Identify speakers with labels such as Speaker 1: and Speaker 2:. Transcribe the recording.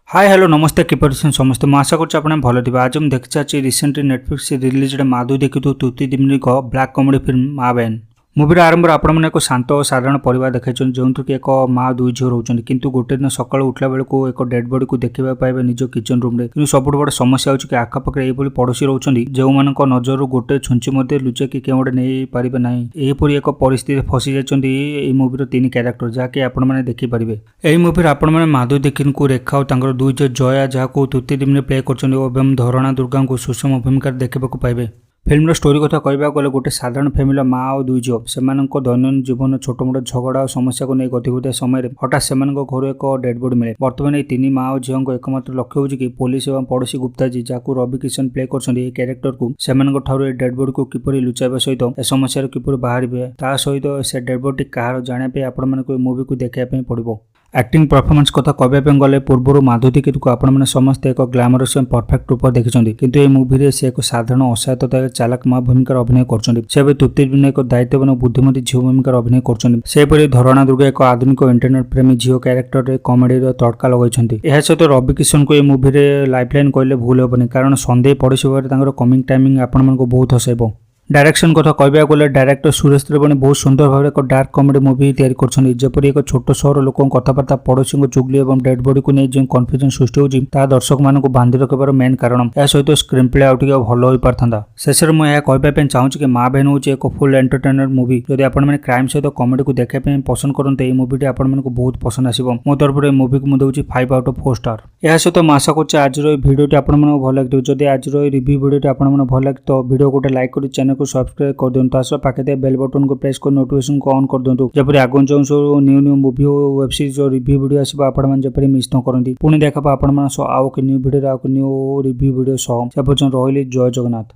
Speaker 1: Hi hello नमस्ते किपर समस्ते मैं आशा कर भल थी। आज हम देखी चाहिए रिसेंटली नेटफ्लिक्स रिलीज माधु देखी तुति दिमनी ब्लैक कॉमेडी फिल्म माँ बहन। मुवीर आरंभ आपने एक शांत और साधारण परिवार देखा जो कि एक माँ दुई झील रोचे किंतु गोटे दिन सका उठला बेलू एक डेड बॉडी को देखा पाइबे निज किचन रूम में। कि सबुठ बड़ समस्या हो कि आखपाखे ये पड़ोशी रोचे जो मान नजर गोटे छुंची लुचे कि गोटे नहीं पारे ना यहपरी एक परिस्थिति फसी जाती मुवीर तीन क्यारेक्टर जहाँकि आपने देखिपारे। यही मुवीर आपने माधु दीक्षित को रेखा और दुई झील जया जहाँ तुति दिमनी प्ले कर धरणा दुर्गा को सुषम भूमिका देखा पाइबे। फिल्म स्टोरी कथा कहवाक गले गोटे साधारण फैमिली माँ और दुई झील से दैनन्दिन जीवन छोट मोट झगड़ा और समस्या को नहीं गति होता समय हठात से घर एक डेड बॉडी मिले। बर्तमान ये तीन माँ और झील एकमात्र लक्ष्य हो कि पुलिस और पड़ोशी गुप्ता जी जहाँ रवि किशन प्ले कर क्यारेक्टर को से डेड बॉडी को किपरि लुचाइबा सहित ए समस्या किपरि बाहर ता सहित से डेड बॉडी कहार जानापी आपण मूवी को देखा पड़ो। एक्टिंग परफॉर्मेंस कथा कहवाई गले पूर्व माधु दीक्षित को आपण समस्ते एक ग्लैमरस और परफेक्ट रूप देखते किंतु ये मुवी से एक साधारण असहायता चालाक माँ भूमिका अभिनय कर तुति दिमनी एक दायित्ववान बुद्धिमती झील भूमिका अभिनय कर धरणा दुर्गा एक आधुनिक इंटरनेट प्रेमी झील क्यारेक्टर कमेडी तड़का लगे। यह सहित रवि किशन को यह मुवी लाइफलाइन कहले भूल हेनी कारण सन्देह पड़ोशी भाव कमिंग टाइमिंग आपण बहुत हसैब। डायरेक्शन कथा कहवाक गले डायरेक्टर सुरेश त्रिवेणी बहुत सुंदर भाव एक डार्क कमेडी मुवी तैयारी करपरि एक छोट सहर लोक कथबार्ता पड़ोशी को चुगली और डेड बॉडी को नहीं जो कन्फ्यूजन सृष्टि होती दर्शक मान बांधि रखार मेन कारण यह सहित स्क्रीन प्ले आउट भल हो पारता। शेष में मुझे कहवाई चाहूँगी कि माँ बहन हूँ एक फुल एंटरटेनर मुवी जब आपने क्राइम सहित कमेडी को देखा पसंद करते मुवी आपको बहुत पसंद आसो। मो तरफ मुवी को मुझे 5 आउट ऑफ 4 स्टार। यह सहित आशा कर आज भिडियो आपको भल लगे जब आज रिव्यू भिडियो आपको भल लगे तो भिडियो गोटे लाइक कर चैनल को सब्सक्राइब कर दिखाँ आस पाखे बेल बटन को प्रेस कर नोटिफिकेशन को ऑन कर दिखाँ जब आगे जो सब न्यू मूवी और वेब सीरीज रिव्यू वीडियो आसो आपड़ी मिस न करती पुणी देखा आपण new video new review video सह से पर्यटन रही जय जगन्नाथ।